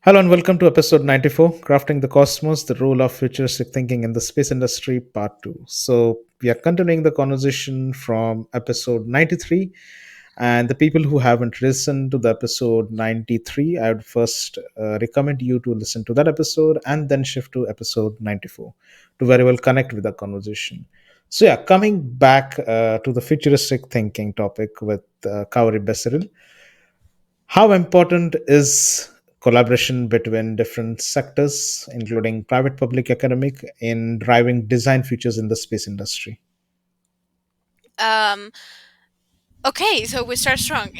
Hello and welcome to episode 94, Crafting the Cosmos, the Role of Futuristic Thinking in the Space Industry, Part 2. So, we are continuing the conversation from episode 93. And the people who haven't listened to the episode 93, I would first recommend you to listen to that episode and then shift to episode 94 to very well connect with the conversation. So, yeah, coming back to the futuristic thinking topic with Kaori Becerril. How important is collaboration between different sectors, including private, public, academic, in driving design features in the space industry? Um, okay, so we start strong.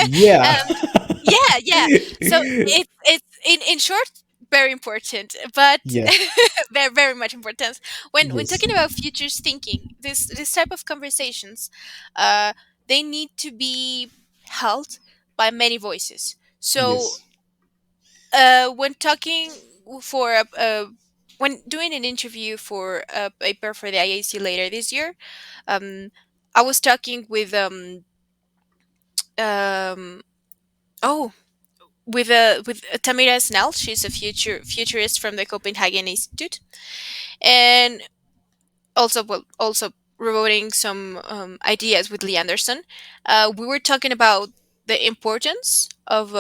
Yeah. um, yeah, yeah. So it's in short, very important, but Yes. very very much important. When Yes. talking about futures thinking, this type of conversations, uh, they need to be held by many voices. So Yes. when talking for when doing an interview for a paper for the IAC later this year, um, I was talking with um oh with Tamira Snell. She's a futurist from the Copenhagen Institute, and also promoting some ideas with Lee Anderson. We were talking about the importance of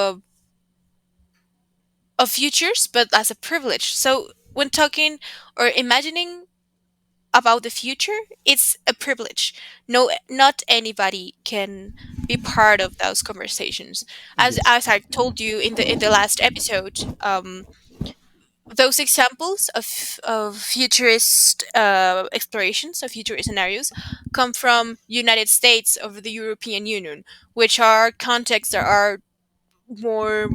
futures, but as a privilege. So when talking or imagining about the future, it's a privilege. No, not anybody can be part of those conversations. Yes. As I told you in the last episode, those examples of futurist explorations of future scenarios come from United States of the European Union, which are contexts that are more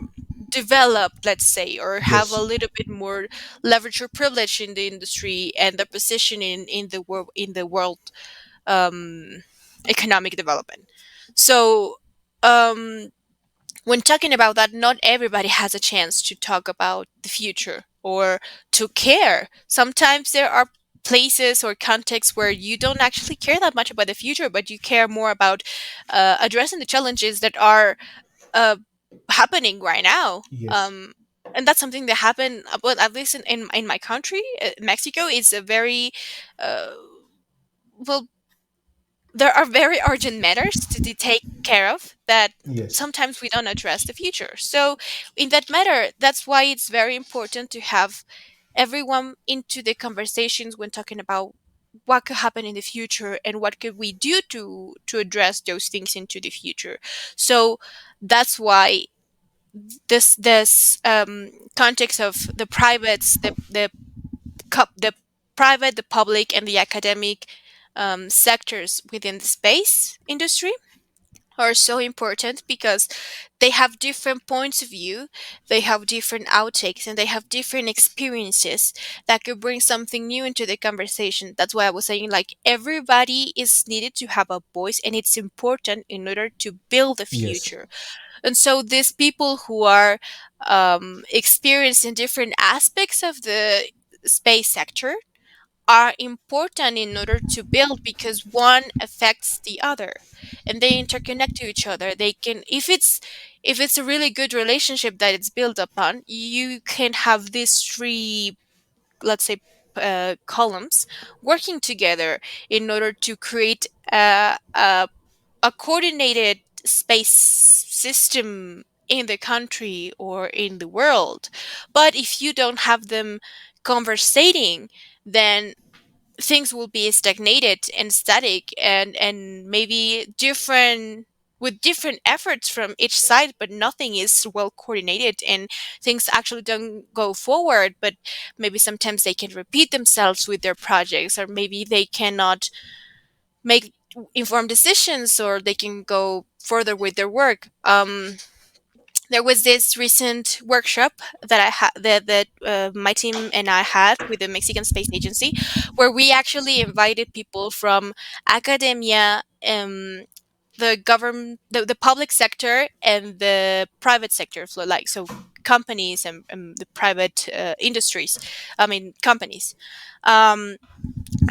developed, let's say, or have a Yes. little bit more leverage or privilege in the industry and the position in the world um, economic development. So um, when talking about that, not everybody has a chance to talk about the future or to care. Sometimes there are places or contexts where you don't actually care that much about the future, but you care more about addressing the challenges that are uh, happening right now. Yes. And that's something that happened, well, at least in my country, Mexico is a very, uh, well, there are very urgent matters to take care of that Yes. sometimes we don't address the future. So, in that matter, that's why it's very important to have everyone into the conversations when talking about what could happen in the future and what could we do to address those things into the future. So that's why this context of the privates, the private, the public, and the academic sectors within the space industry are so important because they have different points of view, they have different outtakes, and they have different experiences that could bring something new into the conversation. That's why I was saying, like, everybody is needed to have a voice, and it's important in order to build the Yes. future. And so these people who are experienced in different aspects of the space sector are important in order to build because one affects the other and they interconnect to each other. They can, if it's a really good relationship that it's built upon, you can have these three, let's say, columns working together in order to create a coordinated space system in the country or in the world. But if you don't have them conversating, then things will be stagnated and static and maybe different with different efforts from each side, but nothing is well coordinated and things actually don't go forward. But maybe sometimes they can repeat themselves with their projects, or maybe they cannot make informed decisions, or they can go further with their work. There was this recent workshop that my team and I had with the Mexican Space Agency, where we actually invited people from academia, the government, the public sector, and the private sector, so like so companies and the private industries. I mean companies. Um,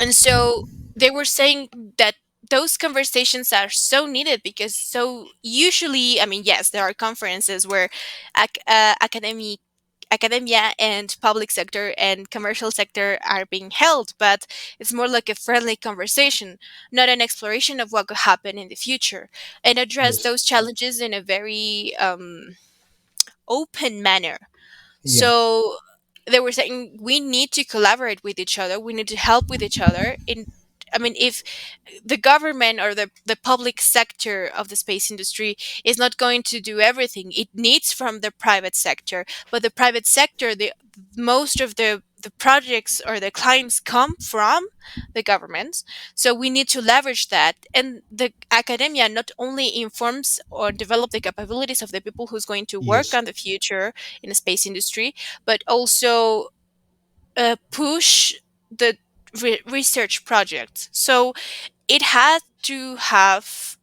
and so they were saying that those conversations are so needed because so usually, I mean, yes, there are conferences where academic academia and public sector and commercial sector are being held, but it's more like a friendly conversation, not an exploration of what could happen in the future, and address Yes. those challenges in a very open manner. Yeah. So they were saying we need to collaborate with each other. We need to help with each other. I mean, if the government or the public sector of the space industry is not going to do everything, it needs from the private sector. But the private sector, the most of the projects or the clients come from the government. So we need to leverage that. And the academia not only informs or develop the capabilities of the people who's going to work Yes. on the future in the space industry, but also push the research projects. So it has to have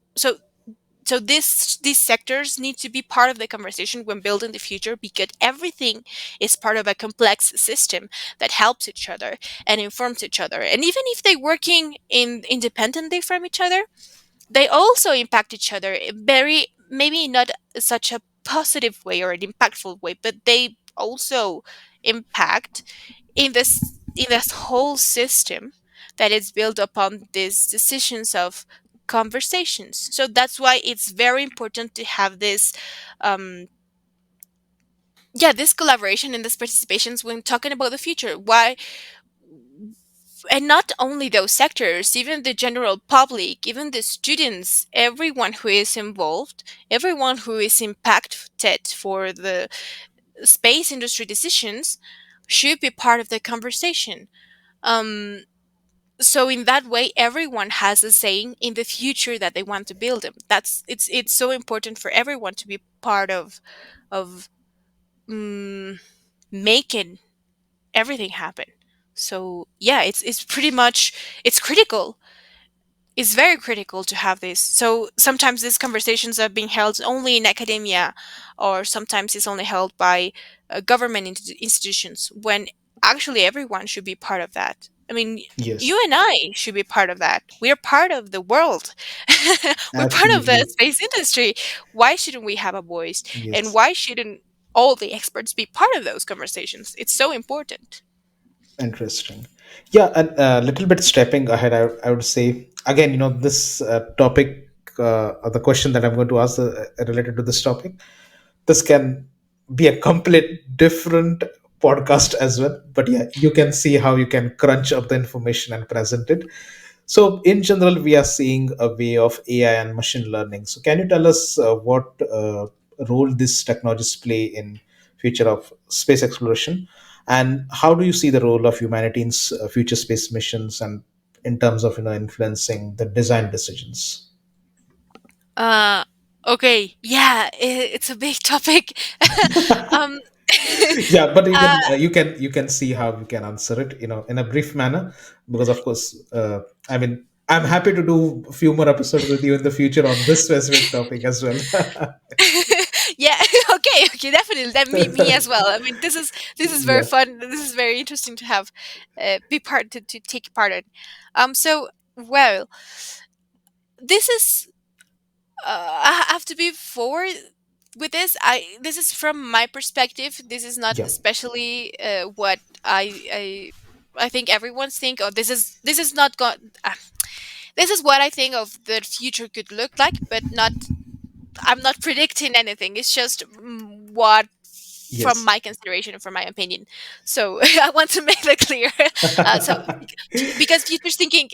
so these sectors need to be part of the conversation when building the future, because everything is part of a complex system that helps each other and informs each other. And even if they're working in independently from each other, they also impact each other in very, maybe not such a positive way or an impactful way, but they also impact in this whole system that is built upon these decisions of conversations. So that's why it's very important to have this yeah, this collaboration and this participations when talking about the future. Why? And not only those sectors, even the general public, even the students, everyone who is involved, everyone who is impacted for the space industry decisions should be part of the conversation. Um, so in that way, everyone has a saying in the future that they want to build them. It's so important for everyone to be part of mm, making everything happen. So yeah, it's pretty much, it's critical, it's very critical to have this. So sometimes these conversations are being held only in academia, or sometimes it's only held by government institutions, when actually everyone should be part of that. I mean, Yes. you and I should be part of that. We're part of the world. We're part of the Absolutely. space industry. Why shouldn't we have a voice? And Yes. why shouldn't all the experts be part of those conversations? It's so important. Interesting. Yeah, and a little bit stepping ahead, I would say again, this topic, or the question that I'm going to ask related to this topic, this can be a complete different podcast as well. But yeah, you can see how you can crunch up the information and present it. So in general, we are seeing a way of AI and machine learning. So can you tell us what role these technologies play in future of space exploration, and how do you see the role of humanity in future space missions, and in terms of influencing the design decisions? Uh, okay. Yeah, it's a big topic. um, Yeah, but uh, even you can see how you can answer it, in a brief manner, because of course, I mean, I'm happy to do a few more episodes with you in the future on this specific topic as well. yeah. Okay. Okay. Definitely. That me as well. I mean, this is very Yeah. fun. This is very interesting to have be part to take part in. So well, this is I have to be forward with this. This is from my perspective. This is not Yeah. especially what I think everyone's think. Oh, this is not going. This is what I think of the future could look like, but not. I'm not predicting anything. It's just what from Yes. my consideration and from my opinion. So I want to make that clear. So because future thinking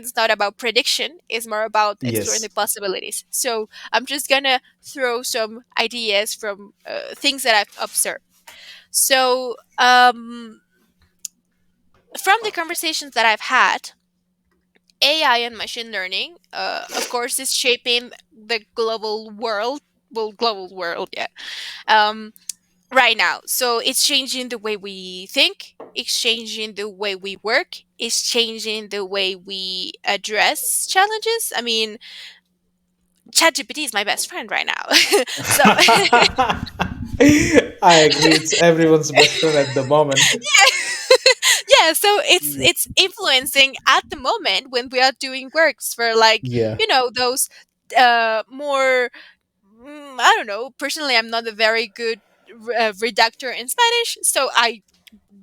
is not about prediction, it's more about exploring the Yes. possibilities. So I'm just gonna throw some ideas from things that I've observed. So from the conversations that I've had, AI and machine learning, of course, is shaping the global world. Well, global world, yeah. Um, right now. So it's changing the way we think, it's changing the way we work, it's changing the way we address challenges. I mean, ChatGPT is my best friend right now. So I agree. It's everyone's best friend at the moment. yeah, so it's Yeah. it's influencing at the moment when we are doing works for, like, Yeah. those more I don't know. Personally, I'm not a very good. reductor in Spanish, so I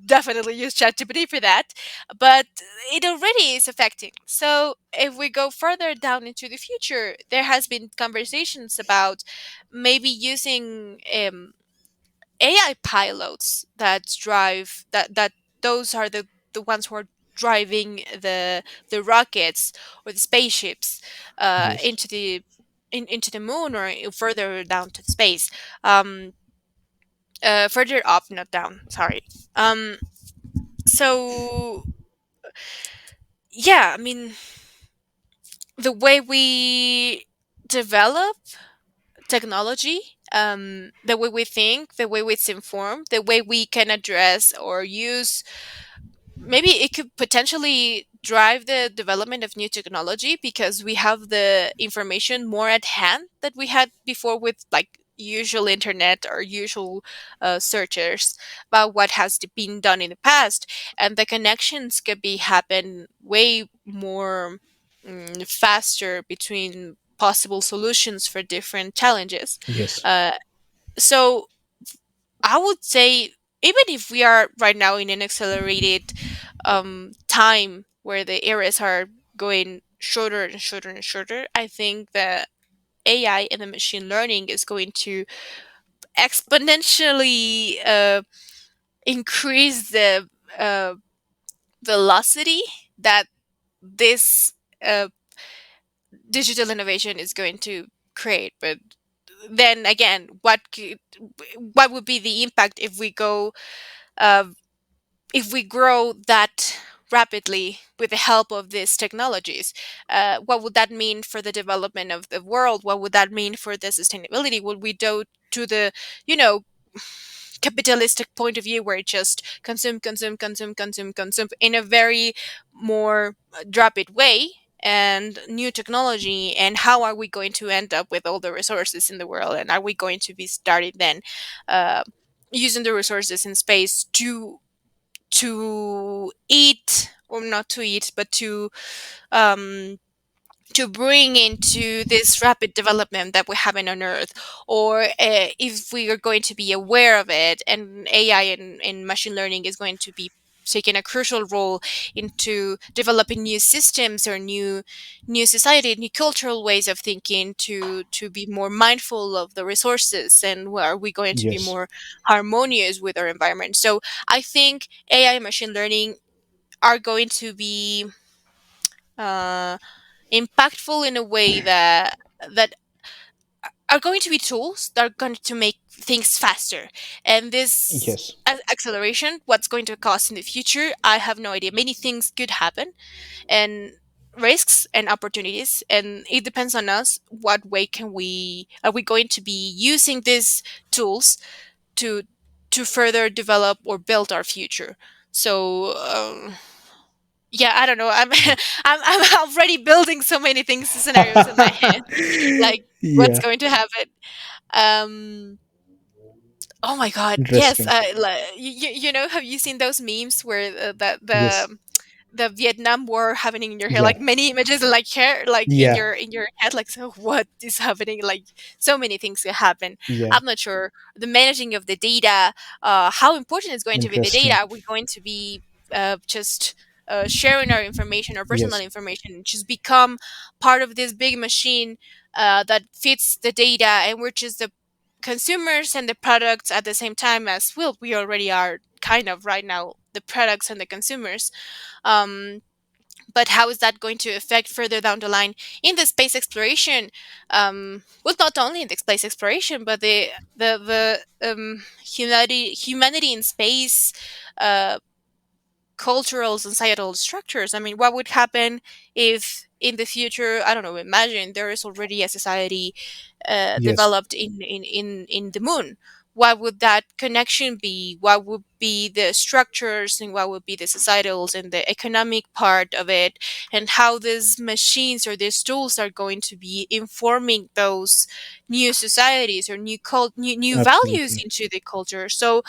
definitely use ChatGPT for that. But it already is affecting. So if we go further down into the future, there has been conversations about maybe using AI pilots that drive that those are the ones who are driving the rockets or the spaceships Yes. into the into the moon or further down to space, um further up, not down, sorry. So yeah, I mean, the way we develop technology, the way we think, the way it's informed, the way we can address or use, maybe it could potentially drive the development of new technology because we have the information more at hand that we had before with like usual internet or usual searchers about what has been done in the past, and the connections could be happen way more faster between possible solutions for different challenges. Yes. uh, so I would say, even if we are right now in an accelerated time where the eras are going shorter and shorter and shorter, I think that AI and the machine learning is going to exponentially increase the uh, velocity that this uh, digital innovation is going to create. But then again, what would be the impact uh, if we grow that rapidly with the help of these technologies? What would that mean for the development of the world? What would that mean for the sustainability? Would we go to the, you know, capitalistic point of view where it just consume, consume, consume, consume, consume in a very more rapid way? And new technology, and how are we going to end up with all the resources in the world? And are we going to be starting then uh, using the resources in space to eat, or not to eat, but um to bring into this rapid development that we're having on earth? Or if we are going to be aware of it, and AI and machine learning is going to be taking a crucial role into developing new systems or new society, new cultural ways of thinking, to be more mindful of the resources, and are we going to be Yes. more harmonious with our environment? So I think AI and machine learning are going to be uh, impactful in a way that are going to be tools that are going to make things faster. And this Yes. acceleration, what's going to cost in the future, I have no idea. Many things could happen, and risks and opportunities, and it depends on us. What way can we are we going to be using these tools to further develop or build our future? So yeah, I don't know. I'm I'm already building so many things, scenarios in my head, like what's Yeah. going to happen. Um, oh my God, yes. Interesting. You know, have you seen those memes where Yes. the Vietnam War happening in your head, Yeah. like many images, and like hair, like Yeah. in your head, like, so what is happening? Like so many things can happen. Yeah. I'm not sure the managing of the data, how important is going to be the data. Interesting. Are we going to be just sharing our information, our personal Yes. information, and just become part of this big machine that fits the data, and we're just the consumers and the products at the same time? As well, we already are kind of right now the products and the consumers. um, but how is that going to affect further down the line in the space exploration? Well, not only in the space exploration, but the humanity in space, uh, cultural and societal structures. I mean, what would happen if in the future, I don't know, imagine there is already a society Yes. developed in the moon? What would that connection be? What would be the structures, and what would be the societals and the economic part of it? And how these machines or these tools are going to be informing those new societies or new values Absolutely. into the culture? So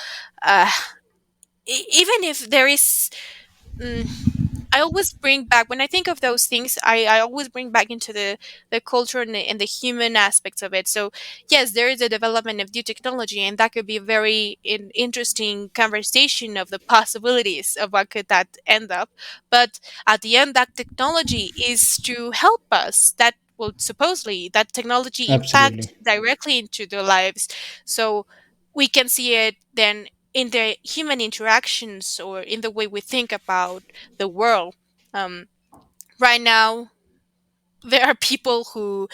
uh, even if there is, mm, I always bring back, when I think of those things, I always bring back into the culture and the human aspects of it. So yes, there is a development of new technology, and that could be a very interesting conversation of the possibilities of what could that end up. But at the end, that technology is to help us. That will supposedly that technology impact Absolutely. directly into their lives. So we can see it then in the human interactions or in the way we think about the world. Um, right now, there are people who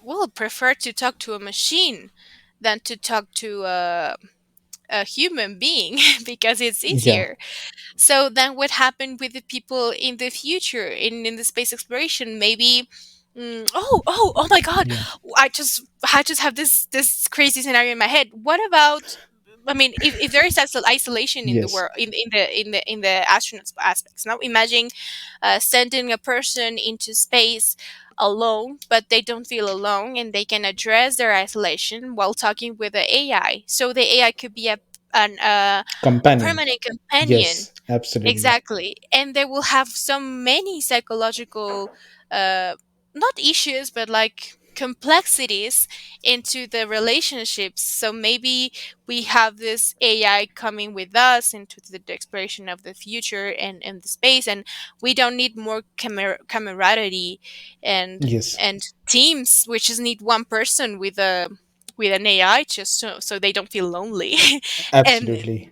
will prefer to talk to a machine than to talk to a human being because it's Yeah. easier. So then what happened with the people in the future in the space exploration? Maybe oh my god. Yeah. I just have this crazy scenario in my head. What about, I mean, if there is isolation in the Yes. world, in the astronauts aspects. Now imagine sending a person into space alone, but they don't feel alone and they can address their isolation while talking with the AI. So the AI could be a Companion. permanent companion. Yes, absolutely. Exactly. And they will have so many psychological, uh, not issues, but like complexities into the relationships. So maybe we have this AI coming with us into the exploration of the future and the space, and we don't need more camaraderie and Yes, and teams. We just need one person with an AI just so they don't feel lonely. and absolutely.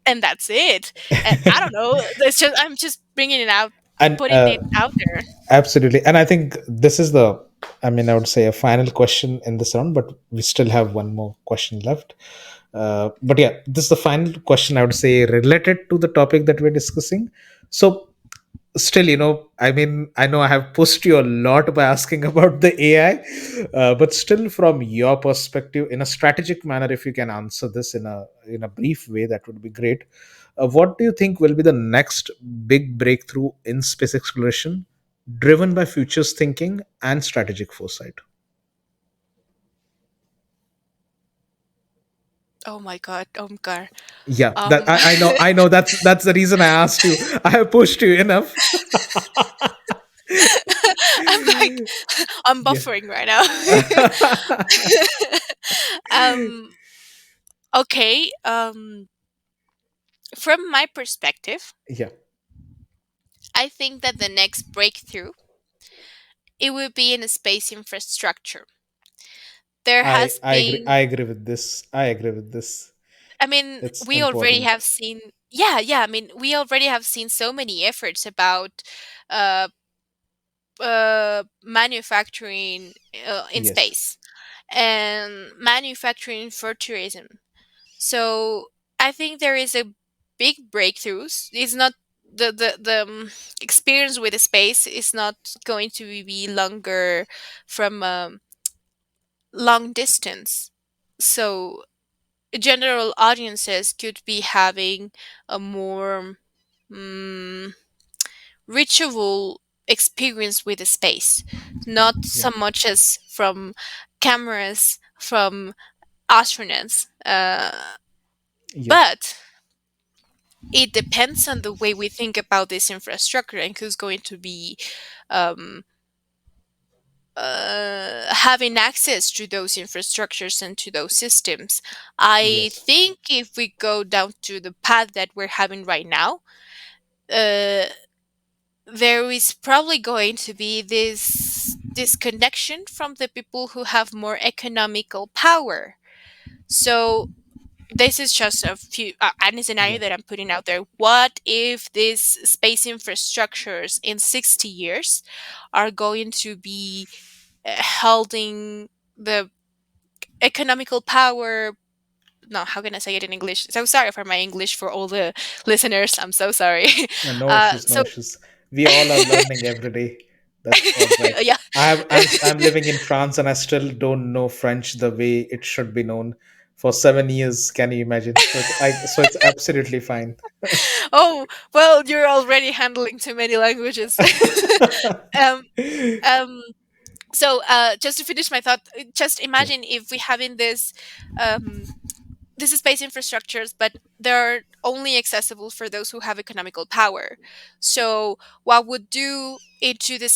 and that's it. And I don't know. It's just I'm just bringing it out, And putting it out there. absolutely. And I think this is the, I mean, I would say a final question in this round, but we still have one more question left. But yeah, this is the final question, I would say, related to the topic that we're discussing. So, still, I mean, I know I have pushed you a lot by asking about the AI, but still, from your perspective, in a strategic manner, if you can answer this in a brief way, that would be great. What do you think will be the next big breakthrough in space exploration, driven by futures thinking and strategic foresight? Oh my god, Omkar. Yeah, that Um, I know that's the reason I asked you. I have pushed you enough. I'm like, I'm Yeah. buffering right now. um, okay. From my perspective, Yeah, I think that the next breakthrough, it will be in a space infrastructure. There has I agree. been, I agree with this. I agree with this. I mean, It's we already important. have seen, yeah. I mean, we already have seen so many efforts about uh, manufacturing in Yes. space and manufacturing for tourism. So I think there is a big breakthroughs. It's not the experience with the space is not going to be longer from long distance. So general audiences could be having a more mm, reachable experience with the space, not Yeah. so much as from cameras from astronauts. Yeah. But it depends on the way we think about this infrastructure and who's going to be um, having access to those infrastructures and to those systems. I Yes. think if we go down to the path that we're having right now, uh, there is probably going to be this disconnection from the people who have more economical power. So this is just a few an scenario Yeah. that I'm putting out there. What if these space infrastructures in 60 years are going to be holding the economical power? No, how can I say it in English? So sorry for my English for all the listeners. I'm so sorry. No issues. No So issues. We all are learning every day. That's all right. yeah. I'm living in France and I still don't know French the way it should be known for 7 years. Can you imagine? So it's absolutely fine. Oh, well, you're already handling too many languages. um, um, so just to finish my thought, just Yeah. imagine if we having this um, this is space infrastructures, but they're only accessible for those who have economical power. So what would do into the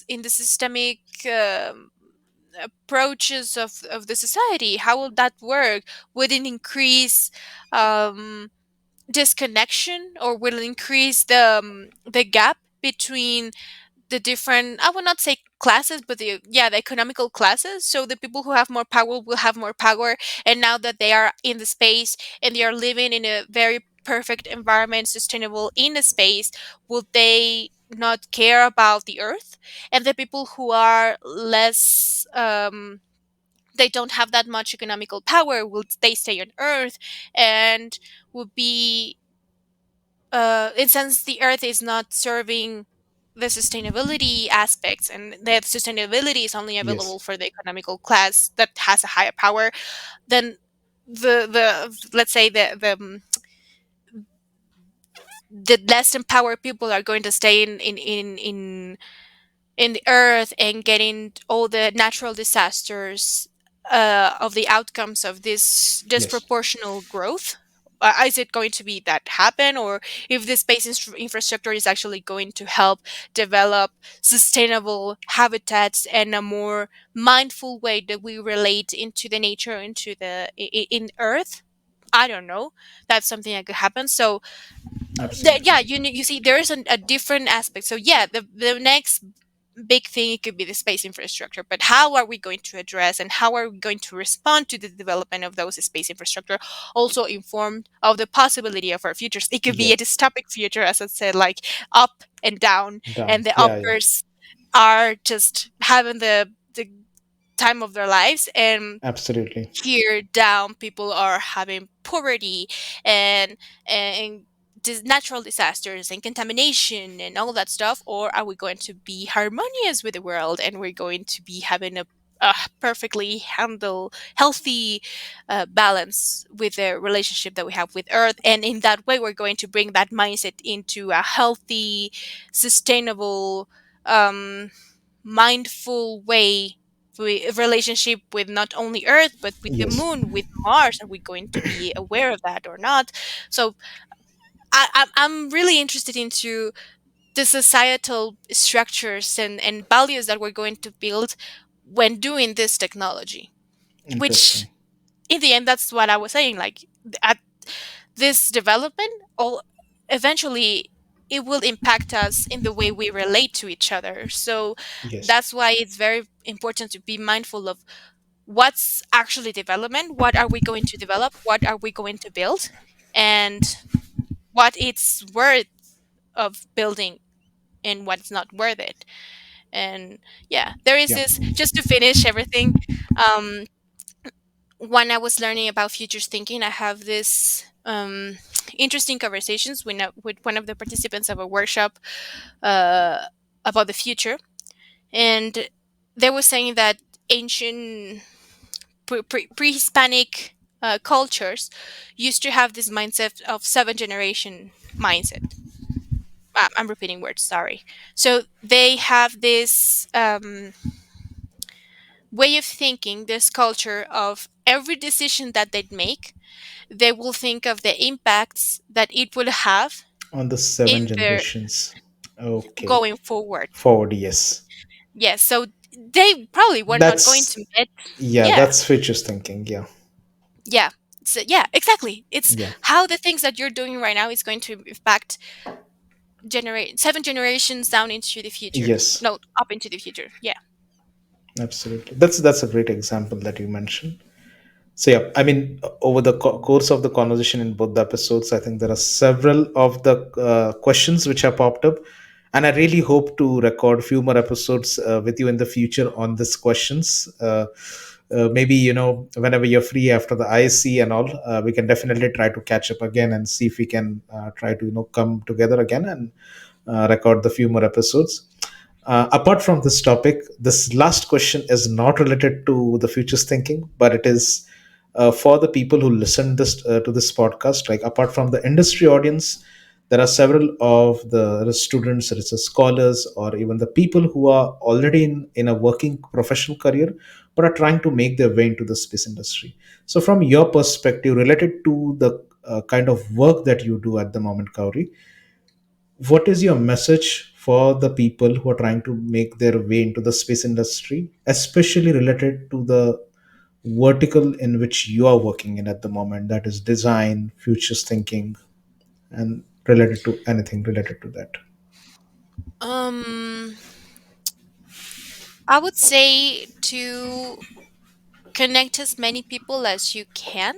in the systemic approaches of the society? How will that work? Would it increase um, disconnection, or will it increase the gap between the different, I would not say classes, but the economical classes? So the people who have more power will have more power, and now that they are in the space and they are living in a very perfect environment, sustainable in the space, will they not care about the earth? And the people who are less they don't have that much economical power, will they stay on earth and will be and since the earth is not serving the sustainability aspects, and that sustainability is only Yes. available for the economical class that has a higher power, then the let's say the less empowered people are going to stay in the earth and getting all the natural disasters of the outcomes of this Yes. disproportional growth. Is it going to be that happen, or if the space infrastructure is actually going to help develop sustainable habitats and a more mindful way that we relate into the nature, into in earth? I don't know. That's something that could happen. So Absolutely. yeah, you see there is a different aspect. So yeah, the next big thing, it could be the space infrastructure, but how are we going to address and how are we going to respond to the development of those space infrastructure, also informed of the possibility of our futures? It could be Yeah. a dystopic future, as I said, like up and down, Down. and the Yeah. Yeah. uppers are just having the time of their lives, and Absolutely. here down people are having poverty and and natural disasters and contamination and all that stuff? Or are we going to be harmonious with the world, and we're going to be having a perfectly handle healthy balance with the relationship that we have with earth, and in that way we're going to bring that mindset into a healthy, sustainable, um, mindful way, relationship with not only earth but with the Yes. moon, with mars? Are we going to be aware of that or not? So I'm really interested into the societal structures and values that we're going to build when doing this technology, which Interesting. in the end, that's what I was saying, like at this development, all eventually it will impact us in the way we relate to each other. So Yes. that's why it's very important to be mindful of what's actually development, what are we going to develop, what are we going to build, and what it's worth of building and what's not worth it. And yeah, there is Yeah. this, just to finish everything. um when I was learning about futures thinking, I have this interesting conversations with one of the participants of a workshop uh about the future, and they were saying that ancient pre-Hispanic cultures used to have this mindset of seven generation mindset. I'm repeating words, sorry. So they have this way of thinking, this culture of every decision that they make, they will think of the impacts that it will have On the seven in their generations. Okay. going forward. Forward, yes. Yes, so they probably were not going That's to meet. yeah, Yeah, that's futures thinking. Yeah. yeah. So yeah, exactly. It's Yeah. how the things that you're doing right now is going to impact generate seven generations down into the future. Yes. No, up into the future. Yeah. Absolutely. That's a great example that you mentioned. So yeah, I mean, over the course of the conversation in both the episodes, I think there are several of the questions which have popped up, and I really hope to record a few more episodes with you in the future on these questions. Maybe whenever you're free after the ISC and all, we can definitely try to catch up again and see if we can try to come together again and record the few more episodes. Apart from this topic, this last question is not related to the futures thinking, but it is for the people who listen this to this podcast. Like apart from the industry audience, There are several of the students, research scholars, or even the people who are already in a working professional career but are trying to make their way into the space industry. So, from your perspective, related to the kind of work that you do at the moment, Kauri, what is your message for the people who are trying to make their way into the space industry, especially related to the vertical in which you are working in at the moment, that is design, futures thinking, and related to anything related to that? Um, I would say to connect as many people as you can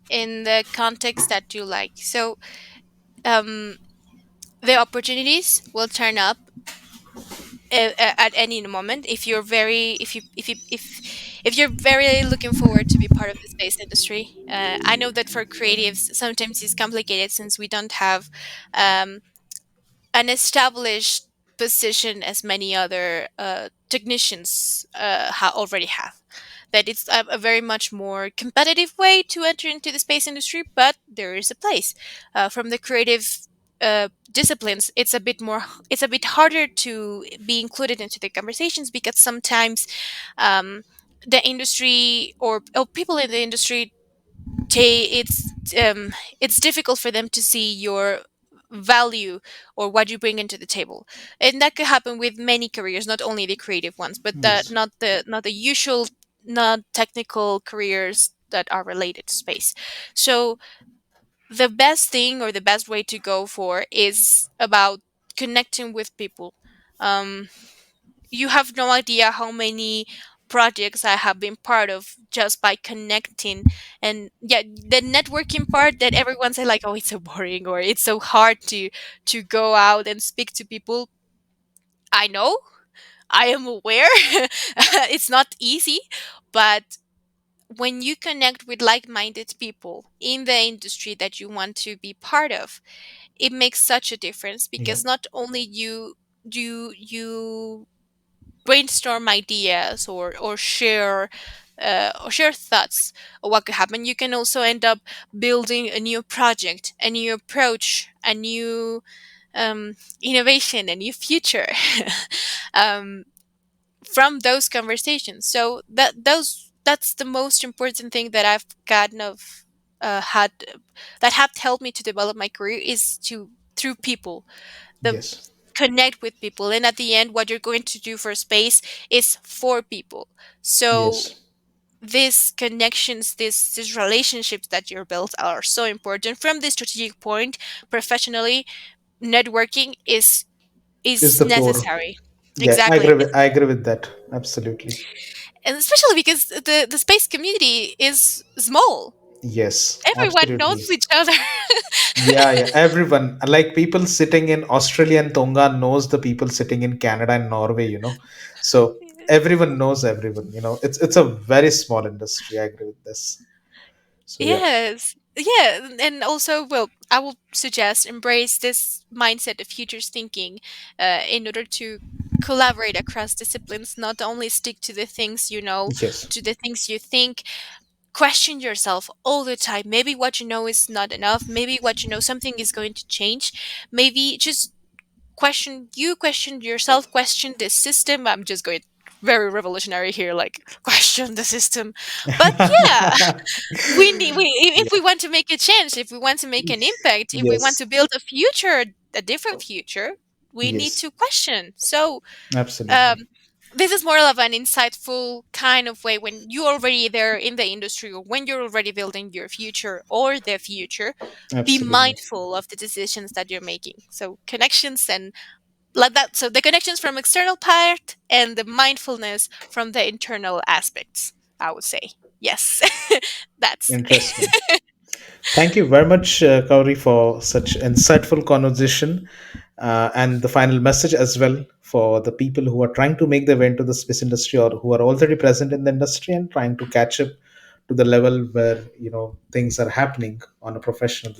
in the context that you like. So, um, the opportunities will turn up at any moment if you're very if you're very looking forward to be part of the space industry. I know that for creatives sometimes it's complicated since we don't have um, an established position as many other technicians already have. That it's a very much more competitive way to enter into the space industry, but there is a place. From the creative disciplines, it's a bit harder to be included into the conversations because sometimes um, the industry or people in the industry it's difficult for them to see your value or what you bring into the table, and that could happen with many careers, not only the creative ones but Yes. not the usual not technical careers that are related to space. So the best thing or the best way to go for is about connecting with people. um, you have no idea how many projects I have been part of just by connecting. And yeah, the networking part that everyone say like, oh, it's so boring or it's so hard to go out and speak to people. I know, I am aware, it's not easy, but when you connect with like-minded people in the industry that you want to be part of, it makes such a difference Yeah. because not only you brainstorm ideas or share thoughts of what could happen. You can also end up building a new project, a new approach, a new innovation, a new future um, from those conversations. So that's the most important thing that I've gotten of had that have helped me to develop my career is to through people, the Yes. connect with people, and at the end what you're going to do for space is for people. So Yes. these connections, these relationships that you're built are so important from the strategic point. Professionally, networking Is is the core. necessary. Yeah, Exactly. I agree with that. Absolutely. And especially because the space community is small, Yes, everyone knows absolutely. each other. Yeah, yeah. Everyone, like people sitting in Australia and Tonga knows the people sitting in Canada and Norway. So everyone knows everyone. It's a very small industry. I agree with this. So yeah. Yes. Yeah, and also, well, I will suggest embrace this mindset of futures thinking in order to collaborate across disciplines, not only stick to the things you know, Yes. to the things you think. Question yourself all the time. Maybe what you know is not enough. Maybe what you know, something is going to change. Maybe just question yourself, question the system. I'm just going very revolutionary here, like question the system. But yeah, if we Yeah. want to make a change, if we want to make an impact, if we want Yes. to build a future, a different future, we need Yes. to question. So Absolutely. um, this is more of an insightful kind of way when you're already there in the industry or when you're already building your future or the future. Be Absolutely. mindful of the decisions that you're making. So connections and like that. So the connections from external part and the mindfulness from the internal aspects, I would say. Yes. That's Interesting. Thank you very much, Kauri, for such insightful conversation, and the final message as well for the people who are trying to make their way into the space industry or who are already present in the industry and trying to catch up to the level where things are happening on a professional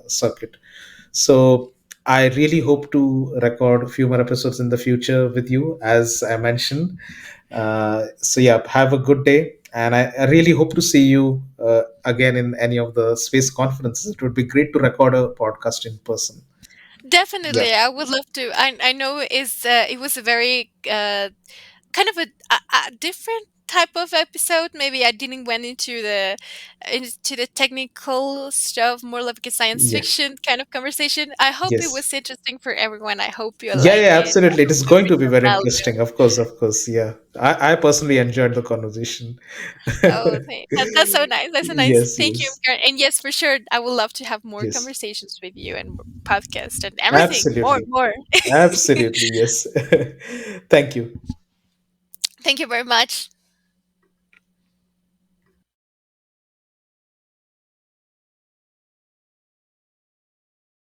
circuit. So I really hope to record a few more episodes in the future with you, as I mentioned. So yeah, have a good day, and I really hope to see you again in any of the space conferences. It would be great to record a podcast in person. Yeah. Definitely, I would love to. I know it was a very kind of a different type of episode. Maybe I didn't went into the technical stuff, more like a science Yeah. fiction kind of conversation. I hope it Yes. was interesting for everyone. I hope you Yeah, like yeah, it. I absolutely. It hope is you going bring to be some very value. interesting. Of course. Yeah. I personally enjoyed the conversation. Oh, that's so nice. That's so nice. Yes, Thank you, yes, Karen. And yes, for sure, I would love to have more yes. conversations with you and podcast and everything. More, Absolutely. more. Absolutely. Yes. Thank you. Thank you very much.